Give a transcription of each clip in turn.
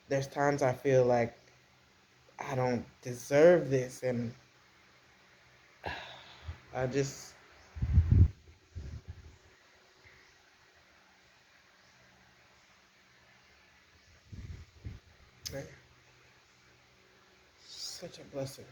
there's times I feel like I don't deserve this, and I just, man, such a blessing.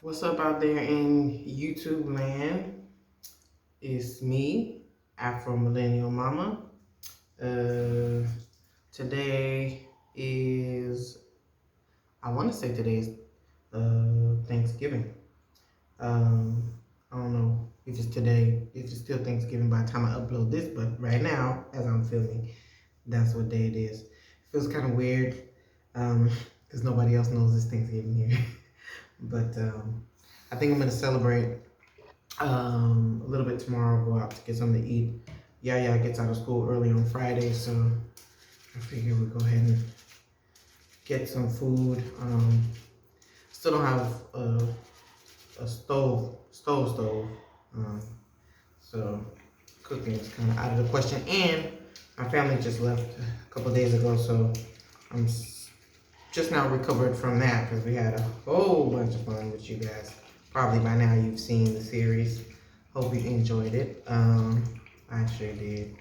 What's up out there in YouTube land? It's me, Afro Millennial Mama. Uh, Today is, I want to say today is Thanksgiving. I don't know if it's today, if it's still Thanksgiving by the time I upload this, but right now, as I'm filming, that's what day it is. It feels kind of weird because nobody else knows it's Thanksgiving here. But I think I'm going to celebrate a little bit tomorrow, go out to get something to eat. Yaya gets out of school early on Friday, so I figure we'll go ahead and get some food. Still don't have a stove. So cooking is kind of out of the question. And my family just left a couple days ago, so I'm just now recovered from that because we had a whole bunch of fun with you guys. Probably by now you've seen the series. Hope you enjoyed it. I sure did.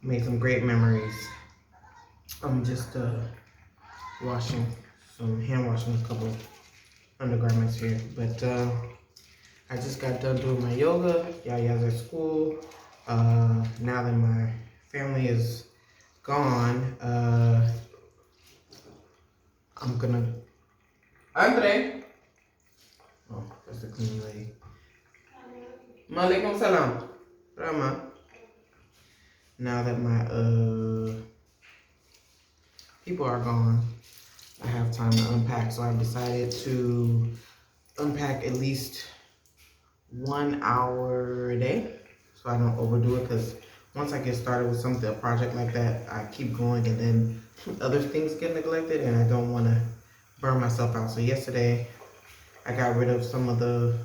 Made some great memories. I'm just hand washing a couple undergarments here. But I just got done doing my yoga. Yaya's at school. Now that my family is gone, I'm gonna. Andre. Oh, that's the cleaning lady. Malikum salam. Rama. Now that my people are gone, I have time to unpack, so I've decided to unpack at least 1 hour a day so I don't overdo it, because once I get started with something, a project like that, I keep going and then other things get neglected and I don't want to burn myself out. So yesterday I got rid of some of the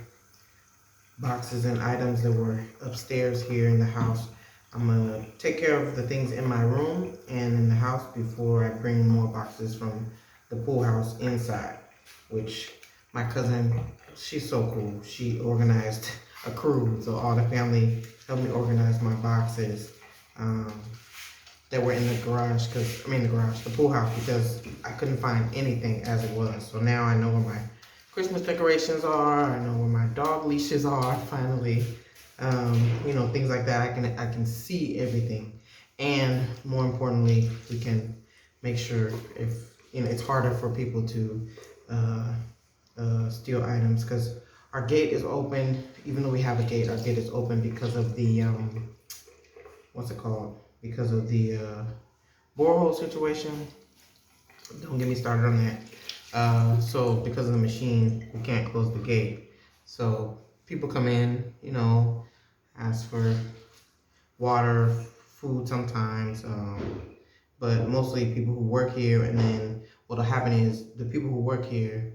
boxes and items that were upstairs here in the house. I'm gonna take care of the things in my room and in the house before I bring more boxes from the pool house inside, which my cousin, she's so cool. She organized a crew, so all the family helped me organize my boxes that were in the garage, the pool house, because I couldn't find anything as it was. So now I know where my Christmas decorations are. I know where my dog leashes are finally. Things like that. I can see everything, and more importantly, we can make sure if it's harder for people to steal items, because our gate is open. Even though we have a gate, our gate is open because of the what's it called? Because of the borehole situation. Don't get me started on that. So because of the machine, we can't close the gate. So people come in, ask for water, food sometimes, but mostly people who work here. And then what'll happen is the people who work here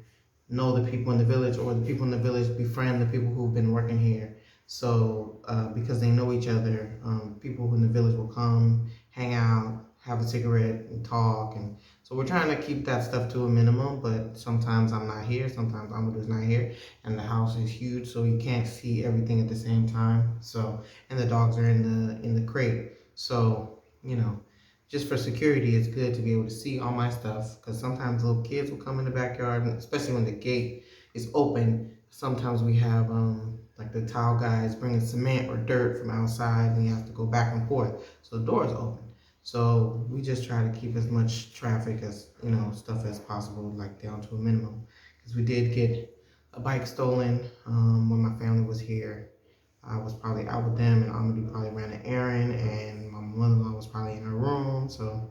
know the people in the village, or the people in the village befriend the people who've been working here. So because they know each other, people in the village will come, hang out, have a cigarette, and talk. And so we're trying to keep that stuff to a minimum. But sometimes I'm not here, sometimes Amadou's not here, and the house is huge, so you can't see everything at the same time. So, and the dogs are in the crate. So just for security, it's good to be able to see all my stuff, because sometimes little kids will come in the backyard, and especially when the gate is open. Sometimes we have like the tile guys bringing cement or dirt from outside, and you have to go back and forth. So the door is open. So we just try to keep as much traffic as stuff as possible, like down to a minimum, because we did get a bike stolen when my family was here. I was probably out with them, and Amadou probably ran an errand, and my mother-in-law was probably in her room. So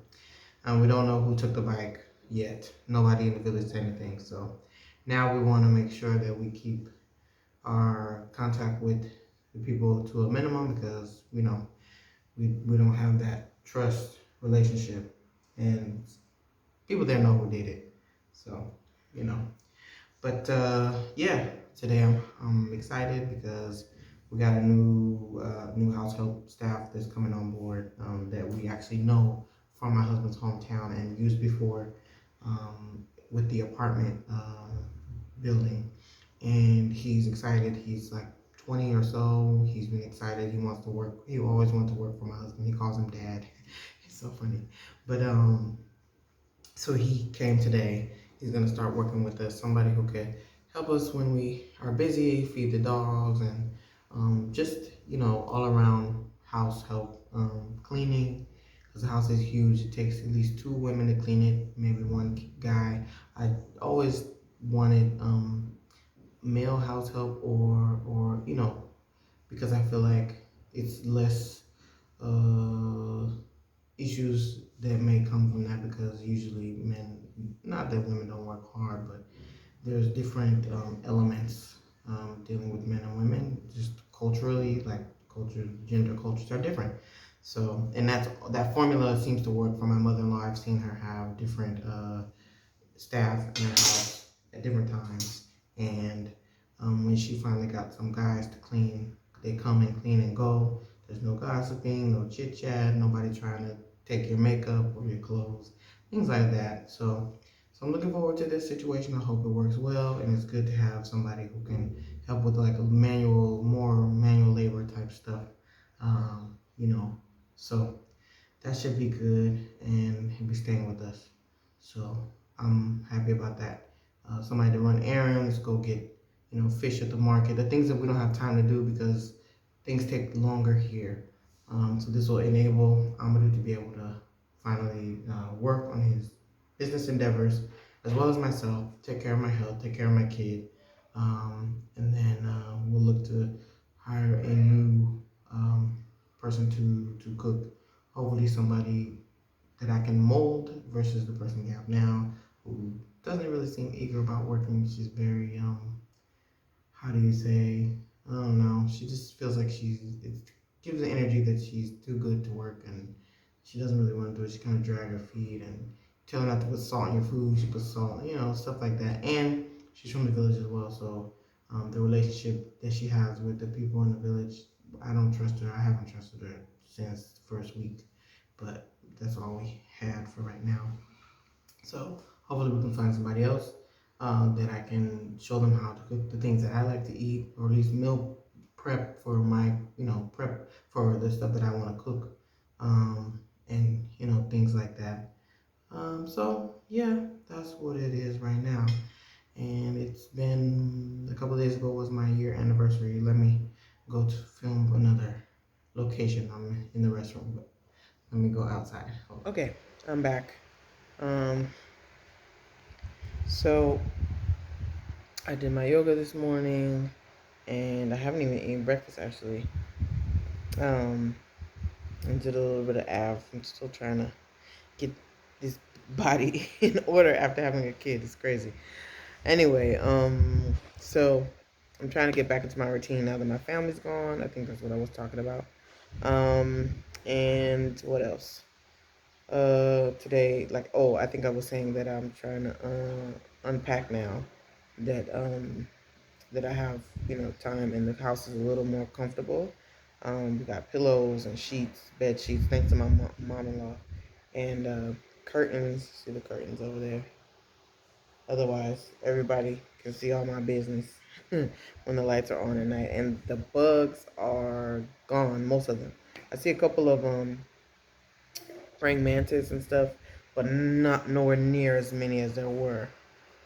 we don't know who took the bike yet. Nobody in the village said anything. So now we want to make sure that we keep our contact with the people to a minimum because we don't have that trust relationship, and people there know who did it. So you know. But yeah, today I'm excited because we got a new house help staff that's coming on board that we actually know from my husband's hometown and used before with the apartment building, and he's excited. He's like 20 or so. He's been excited. He wants to work. He always wanted to work for my husband. He calls him dad. It's so funny. But so he came today. He's gonna start working with us. Somebody who could help us when we are busy, feed the dogs, and just all around house help, cleaning. Because the house is huge. It takes at least 2 women to clean it, maybe one guy. I always wanted male house help, or because I feel like it's less uh, issues that may come from that, because usually men, not that women don't work hard, but there's different elements dealing with men and women, just culturally, like gender cultures are different. So, and that formula seems to work for my mother-in-law. I've seen her have different staff in her house at different times, and when she finally got some guys to clean, they come and clean and go. There's no gossiping, no chit chat, nobody trying to take your makeup or your clothes, things like that. So I'm looking forward to this situation. I hope it works well, and it's good to have somebody who can help with like more manual labor type stuff. Um, you know, so that should be good, and he'll be staying with us. So I'm happy about that. Somebody to run errands, go get fish at the market, the things that we don't have time to do because things take longer here. So this will enable Amadou to be able to finally work on his business endeavors as well as myself, take care of my health, take care of my kid, and then we'll look to hire a new person to cook. Hopefully somebody that I can mold versus the person we have now, who doesn't really seem eager about working. She's very how do you say? I don't know. She just feels like it gives the energy that she's too good to work, and she doesn't really want to do it. She kind of drag her feet and tell her not to put salt in your food. She puts salt, stuff like that. And she's from the village as well, so the relationship that she has with the people in the village, I don't trust her. I haven't trusted her since the first week, but that's all we had for right now. So hopefully we can find somebody else that I can show them how to cook the things that I like to eat, or at least meal prep for my, prep for the stuff that I want to cook, and things like that. So yeah, that's what it is right now. And it's been a couple of days ago was my year anniversary. Let me go to film another location. I'm in the restroom, but let me go outside. Okay, I'm back. Um, so I did my yoga this morning, and I haven't even eaten breakfast actually. And did a little bit of abs. I'm still trying to get this body in order after having a kid. It's crazy. Anyway, so I'm trying to get back into my routine now that my family's gone. I think that's what I was talking about. And what else? Today, I think I was saying that I'm trying to unpack now that that I have, time, and the house is a little more comfortable. We got pillows and sheets, bed sheets, thanks to my mom-in-law, and curtains. See the curtains over there. Otherwise, everybody can see all my business when the lights are on at night. And the bugs are gone, most of them. I see a couple of praying mantis and stuff, but not nowhere near as many as there were.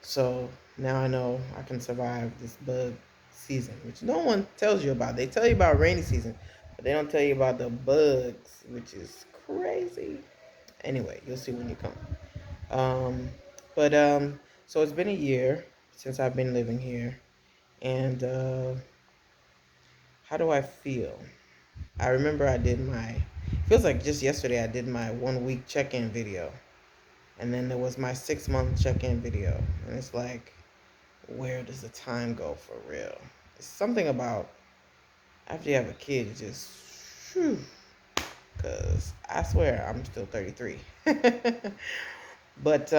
So now I know I can survive this bug season, which no one tells you about. They tell you about rainy season, but they don't tell you about the bugs, which is crazy. Anyway, you'll see when you come. Um, but so it's been a year since I've been living here, And how do I feel? I remember I did my, feels like just yesterday I did my 1 week check-in video. And then there was my 6 month check-in video. And it's like, where does the time go for real? It's something about after you have a kid, it just, whew, because I swear I'm still 33. But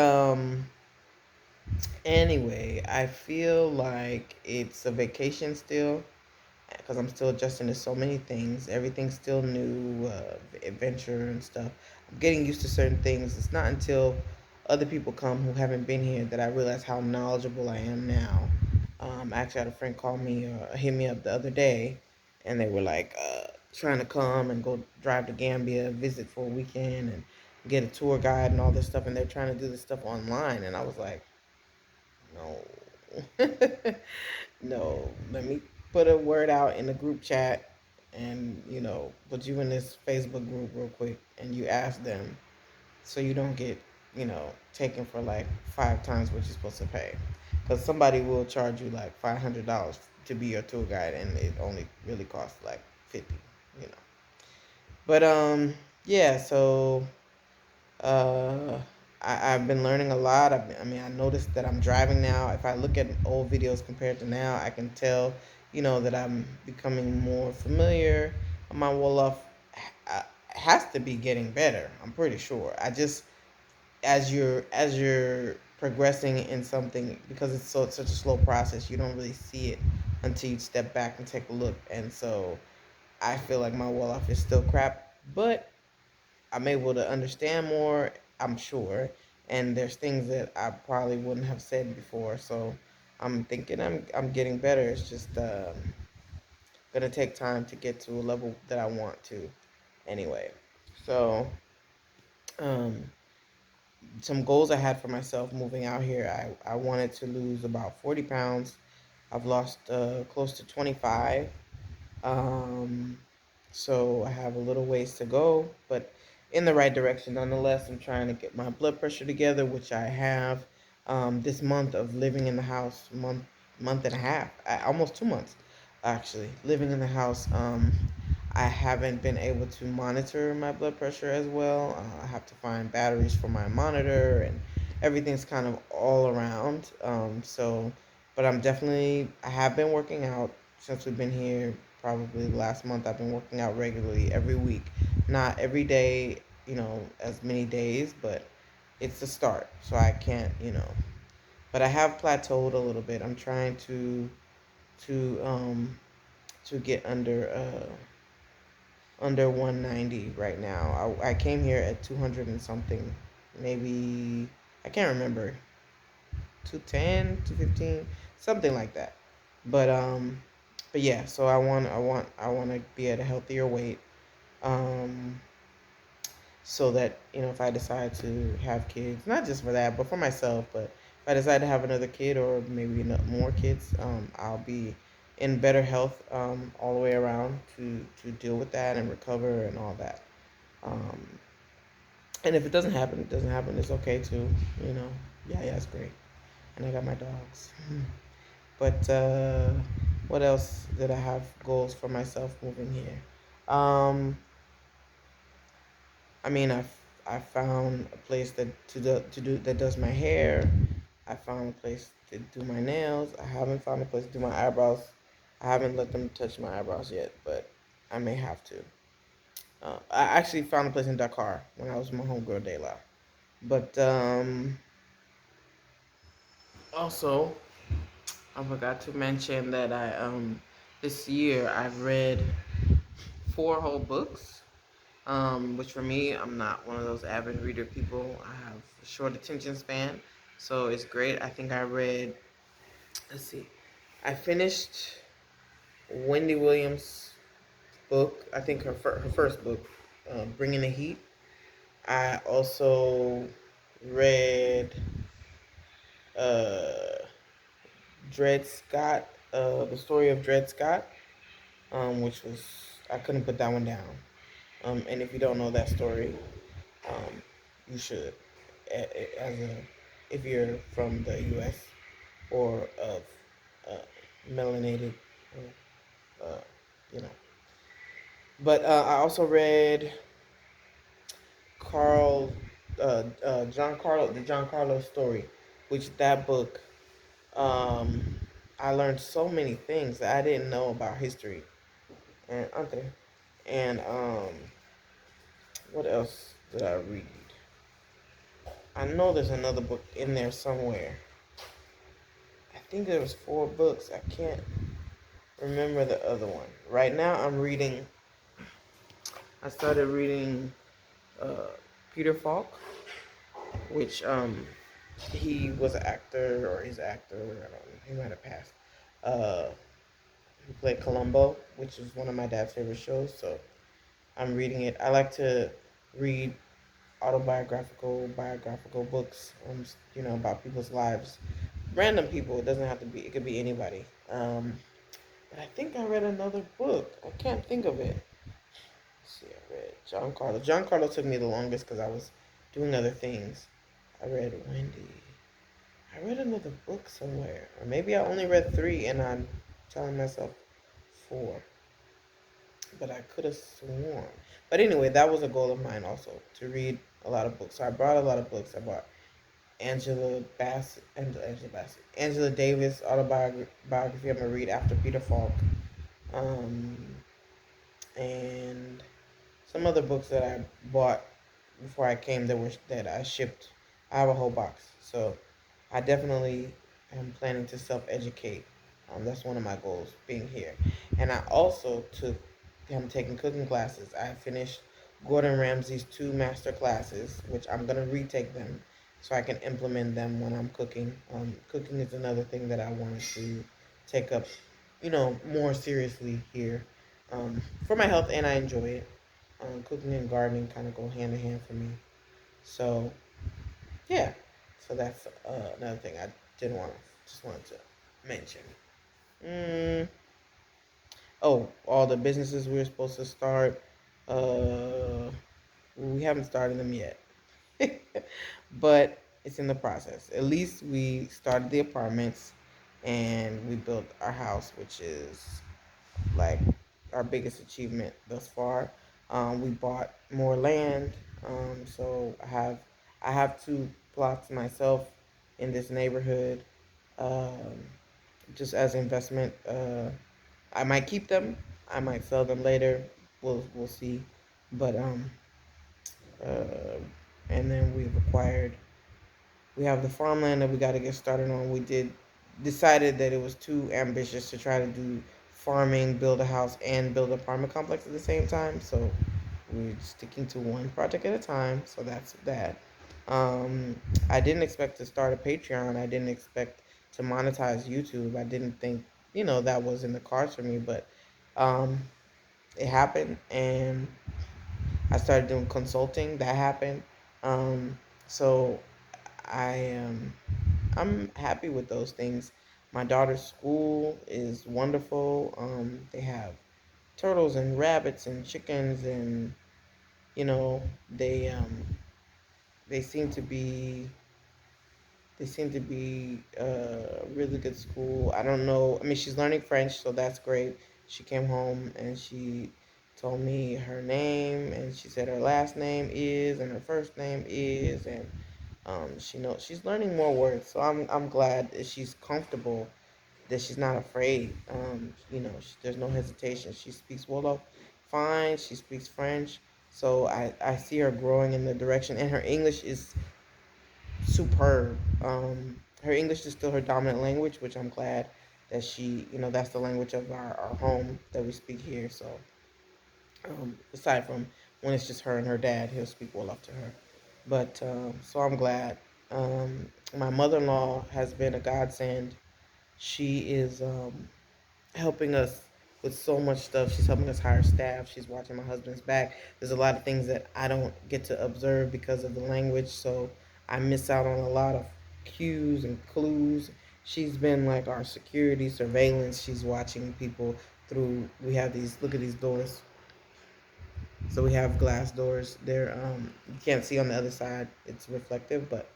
anyway, I feel like it's a vacation still because I'm still adjusting to so many things. Everything's still new, adventure and stuff. I'm getting used to certain things. It's not until other people come who haven't been here that I realize how knowledgeable I am now. I actually had a friend call me, hit me up the other day, and they were like trying to come and go drive to Gambia, visit for a weekend, and get a tour guide and all this stuff. And they're trying to do this stuff online, and I was like, no. No, let me put a word out in the group chat and, put you in this Facebook group real quick and you ask them so you don't get, taken for like 5 times what you're supposed to pay. Because somebody will charge you like $500 to be your tour guide and it only really costs like 50, you know. But, yeah, so uh, I've been learning a lot. I noticed that I'm driving now. If I look at old videos compared to now, I can tell, that I'm becoming more familiar. My Wolof has to be getting better. I'm pretty sure. I just, as you're progressing in something, because it's such a slow process, you don't really see it until you step back and take a look. And so I feel like my Wolof is still crap, but I'm able to understand more, I'm sure. And there's things that I probably wouldn't have said before. So I'm thinking I'm getting better. It's just gonna take time to get to a level that I want to. Anyway, so um, some goals I had for myself moving out here. I wanted to lose about 40 pounds. I've lost close to 25. Um, so I have a little ways to go, but in the right direction nonetheless. I'm trying to get my blood pressure together, which I have. This month of living in the house, month and a half, almost 2 months, actually living in the house. I haven't been able to monitor my blood pressure as well. I have to find batteries for my monitor, and everything's kind of all around. But I have been working out since we've been here. Probably last month, I've been working out regularly every week. Not every day, as many days, but it's a start. So I can't, but I have plateaued a little bit. I'm trying to um to get under 190 right now. I came here at 200 and something, maybe, I can't remember, 210, 215, something like that. But yeah, so I want to be at a healthier weight, um so that, if I decide to have kids, not just for that, but for myself, but if I decide to have another kid or maybe more kids, I'll be in better health, all the way around to deal with that and recover and all that. Um, and if it doesn't happen, it doesn't happen. It's okay too, you know. Yeah, it's great. And I got my dogs. But what else did I have goals for myself moving here? Um, I found a place to do that does my hair. I found a place to do my nails. I haven't found a place to do my eyebrows. I haven't let them touch my eyebrows yet, but I may have to. I actually found a place in Dakar when I was with my homegirl Dayla. But also, I forgot to mention that I this year I've read 4 whole books. Which for me, I'm not one of those avid reader people. I have a short attention span, so it's great. I think I read. Let's see. I finished Wendy Williams' book. I think her first book, Bringing the Heat. I also read uh, Dred Scott, the story of Dred Scott, which was, I couldn't put that one down. And if you don't know that story, um, you should, as a if you're from the U.S. or of melanated, uh, you know. But I also read Carl, John Carlo, the John Carlo story, which that book, um, I learned so many things that I didn't know about history. And what else did I read? I know there's another book in there somewhere. I think there was 4 books. I can't remember the other one. Right now, I'm reading. I started reading uh, Peter Falk, which he was an actor or he's an actor. I don't know. He might have passed. Uh, he played Columbo, which is one of my dad's favorite shows. So I'm reading it. I like to read biographical books, about people's lives, random people. It doesn't have to be. It could be anybody. But I think I read another book. I can't think of it. Let's see, I read John Carlo. John Carlo took me the longest because I was doing other things. I read Wendy. I read another book somewhere, or maybe I only read 3, and I'm telling myself 4. But I could have sworn. But anyway, that was a goal of mine also to read a lot of books. So I brought a lot of books. I bought Angela Davis autobiography. I'm gonna read after Peter Falk, um, and some other books that I bought before I came that I shipped. I have a whole box, so I definitely am planning to self-educate. That's one of my goals being here, and I also am taking cooking classes. I finished Gordon Ramsay's 2 master classes, which I'm gonna retake them so I can implement them when I'm cooking. Cooking is another thing that I wanted to take up, more seriously here, for my health, and I enjoy it. Cooking and gardening kind of go hand in hand for me. So yeah, so that's another thing I didn't want to just wanted to mention. Mm, oh, all the businesses we were supposed to start. Uh, we haven't started them yet, but it's in the process. At least we started the apartments, and we built our house, which is like our biggest achievement thus far. We bought more land, so I have 2 plots myself in this neighborhood, um, just as investment. I might keep them, I might sell them later. We'll see, but uh, and then we have the farmland that we got to get started on. We decided that it was too ambitious to try to do farming, build a house, and build an apartment complex at the same time. So we're sticking to one project at a time. So that's that. I didn't expect to start a Patreon. I didn't expect to monetize YouTube. I didn't think that was in the cards for me, but um, it happened, and I started doing consulting. That happened. So I am I'm happy with those things. My daughter's school is wonderful. They have turtles and rabbits and chickens, and you know they um, they seem to be really good school. I don't know. I mean, she's learning French, so that's great. She came home and she told me her name, and she said her last name is and her first name is, and she knows she's learning more words. So I'm glad that she's comfortable, that she's not afraid. There's no hesitation. She speaks Wolof fine. She speaks French. So I see her growing in the direction, and her English is superb. Her English is still her dominant language, which I'm glad that that's the language of our home that we speak here. So aside from when it's just her and her dad, he'll speak Wolof to her. But so I'm glad. My mother-in-law has been a godsend. She is helping us with so much stuff. She's helping us hire staff. She's watching my husband's back. There's a lot of things that I don't get to observe because of the language, so I miss out on a lot of cues and clues. She's been like our security surveillance. She's watching people through. We have these. Look at these doors. So we have glass doors. You can't see on the other side. It's reflective, but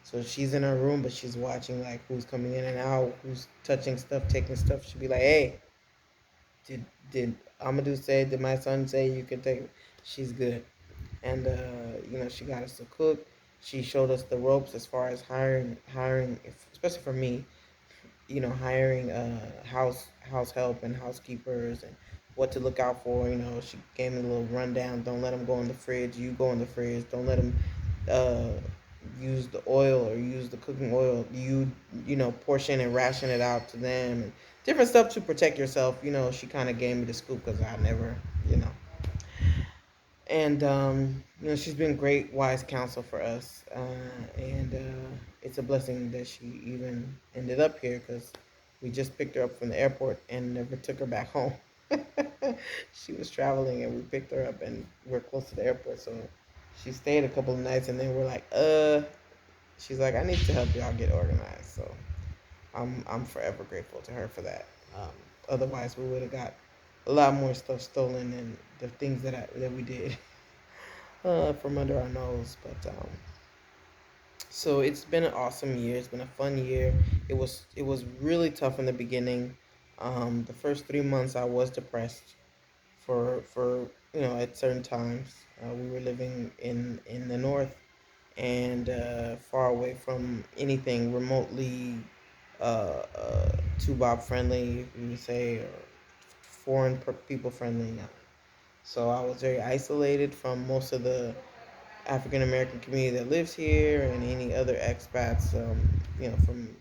So she's in her room, but she's watching like who's coming in and out, who's touching stuff, taking stuff. She'll be like, "Hey, did Amadou say? Did my son say you can take?" She's good, and she got us to cook. She showed us the ropes as far as hiring, especially for me, hiring house help and housekeepers and what to look out for. She gave me a little rundown. Don't let them go in the fridge. You go in the fridge. Don't let them uh, use the oil or use the cooking oil. Portion and ration it out to them and different stuff to protect yourself. She kind of gave me the scoop because I never, you know. And she's been great, wise counsel for us, and it's a blessing that she even ended up here because we just picked her up from the airport and never took her back home. She was traveling, and we picked her up, and we're close to the airport, so she stayed a couple of nights, and then we're like, she's like, I need to help y'all get organized, so I'm forever grateful to her for that. Um, Otherwise, we would have got a lot more stuff stolen and the things that we did from under our nose. But so it's been an awesome year. It's been a fun year. It was really tough in the beginning. The first 3 months I was depressed for at certain times. We were living in the north and far away from anything remotely Tubac friendly, we would say, or foreign people friendly. So I was very isolated from most of the African American community that lives here and any other expats, from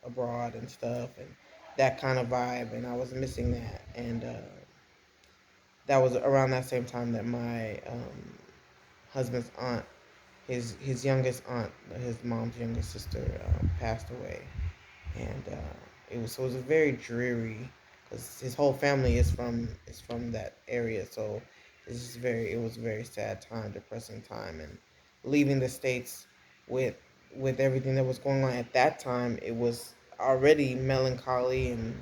abroad and stuff, and that kind of vibe. And I was missing that. And that was around that same time that my husband's aunt, his youngest aunt, his mom's youngest sister, passed away, and it was a very dreary because his whole family is from that area, so it was a very sad time, depressing time, and leaving the states with everything that was going on at that time, it was already melancholy and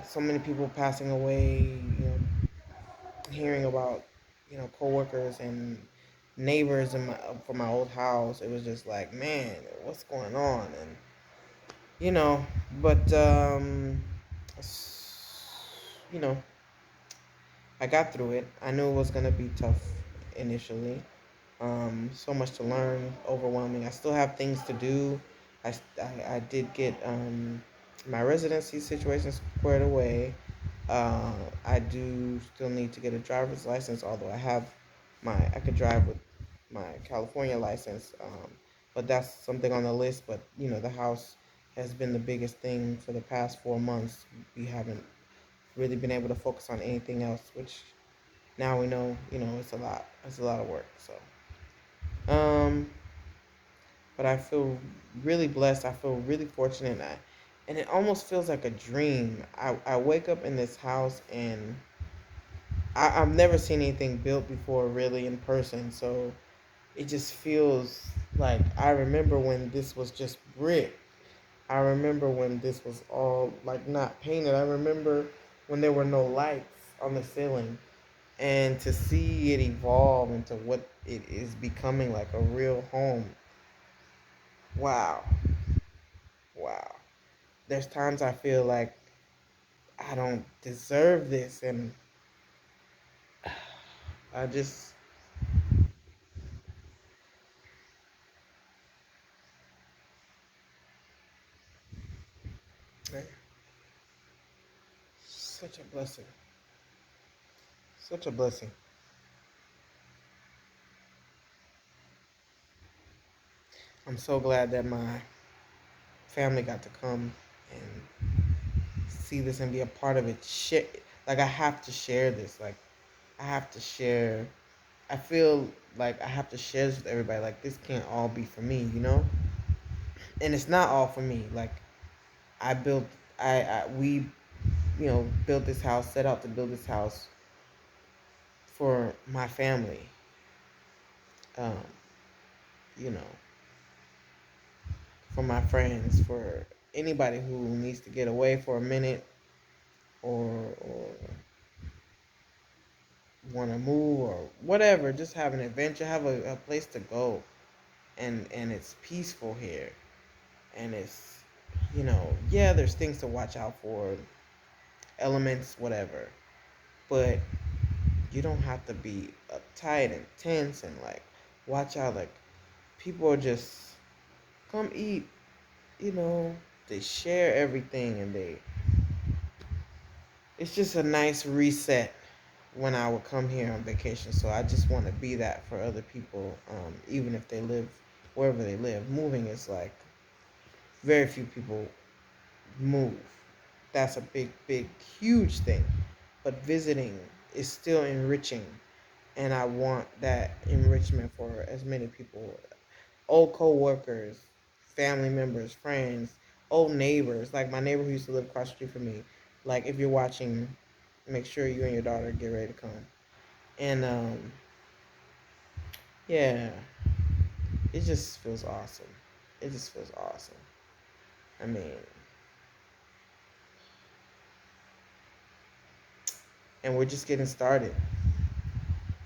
so many people passing away, hearing about coworkers and neighbors from my old house. It was just like, man, what's going on? And you know, but you know, I got through it. I knew it was gonna be tough initially. So much to learn, overwhelming. I still have things to do. I did get my residency situation squared away. Uh, I do still need to get a driver's license, although I could drive with my California license. But that's something on the list. But the house has been the biggest thing for the past 4 months. We haven't really been able to focus on anything else, which now we know, it's a lot. It's a lot of work. So, um, but I feel really blessed. I feel really fortunate, and it almost feels like a dream. I wake up in this house and I've never seen anything built before really in person, so it just feels like I remember when this was just brick. I remember when this was all like not painted. I remember when there were no lights on the ceiling. And to see it evolve into what it is becoming, like a real home. Wow. Wow. There's times I feel like I don't deserve this, and I just, man, such a blessing. Such a blessing. I'm so glad that my family got to come and see this and be a part of it. Like I have to share this. Like I have to share. I feel like I have to share this with everybody. Like this can't all be for me. And it's not all for me. Like I built, we, built this house. Set out to build this house for my family. Um, you know, for my friends, for anybody who needs to get away for a minute or want to move or whatever, just have an adventure, have a place to go. and it's peaceful here, and it's, you know, yeah, there's things to watch out for, elements, whatever, but you don't have to be uptight and tense and like watch out. Like, people are just come eat, you know, they share everything, and it's just a nice reset when I would come here on vacation. So I just want to be that for other people, even if they live wherever they live. Moving is like, very few people move. That's a big, huge thing. But visiting is still enriching, and I want that enrichment for as many people. Old co-workers, family members, friends, old neighbors. Like my neighbor who used to live across the street from me. Like, if you're watching, make sure you and your daughter get ready to come. And yeah, it just feels awesome. It just feels awesome. I mean, and we're just getting started.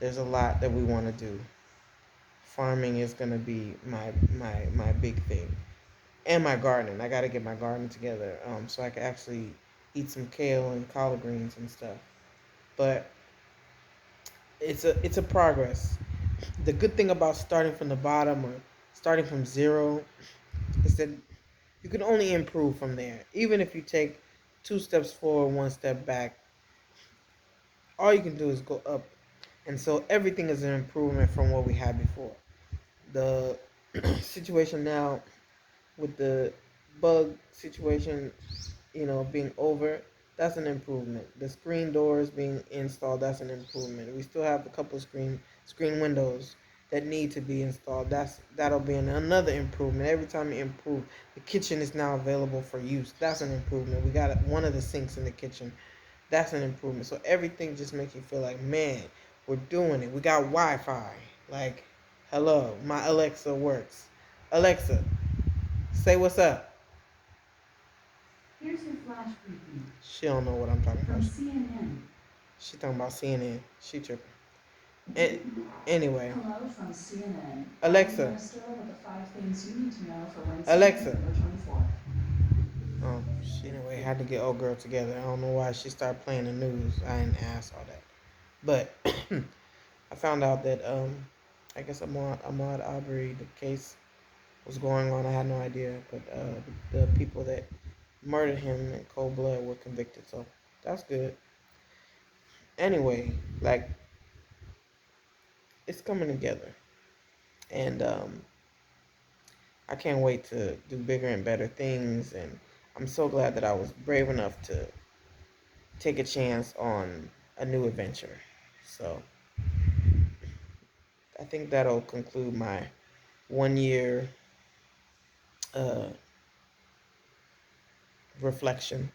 There's a lot that we want to do. Farming is gonna be my big thing, and my gardening. I got to get my garden together, so I can actually eat some kale and collard greens and stuff. But it's a progress. The good thing about starting from the bottom or starting from zero is that you can only improve from there. Even if you take 2 steps forward, 1 step back, all you can do is go up. And so everything is an improvement from what we had before. The situation now with the bug situation, you know, being over, that's an improvement. The screen doors being installed, that's an improvement. We still have a couple of screen windows that need to be installed. That'll be another improvement. Every time you improve, the kitchen is now available for use. That's an improvement. We got one of the sinks in the kitchen. That's an improvement. So everything just makes you feel like, man, we're doing it. We got Wi-Fi. Like, hello, my Alexa works. Alexa, say what's up. Here's your flash preview. She don't know what I'm talking From about. CNN. She talking about CNN. She tripping. Anyway. Hello from CNN. Alexa. Minister with the 5 things you need to know for Wednesday, Alexa. November 24th. Oh, she anyway had to get old girl together. I don't know why she started playing the news. I didn't ask all that. But I found out that I guess Ahmaud Arbery, the case was going on. I had no idea, but the people that murdered him in cold blood were convicted. So that's good. Anyway, like, it's coming together, and I can't wait to do bigger and better things. And I'm so glad that I was brave enough to take a chance on a new adventure. So I think that'll conclude my 1 year uh, reflection.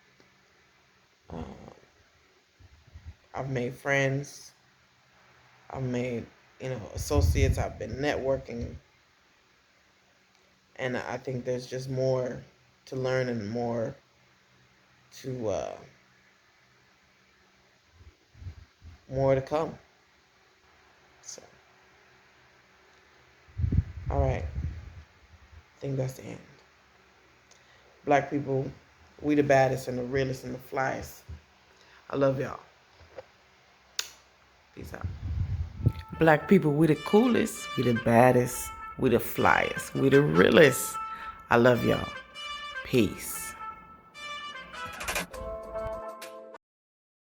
Uh, I've made friends. I've made, associates. I've been networking, and I think there's just more to learn and more to come. So, all right. I think that's the end. Black people, we the baddest and the realest and the flyest. I love y'all. Peace out. Black people, we the coolest, we the baddest, we the flyest, we the realest. I love y'all. Peace.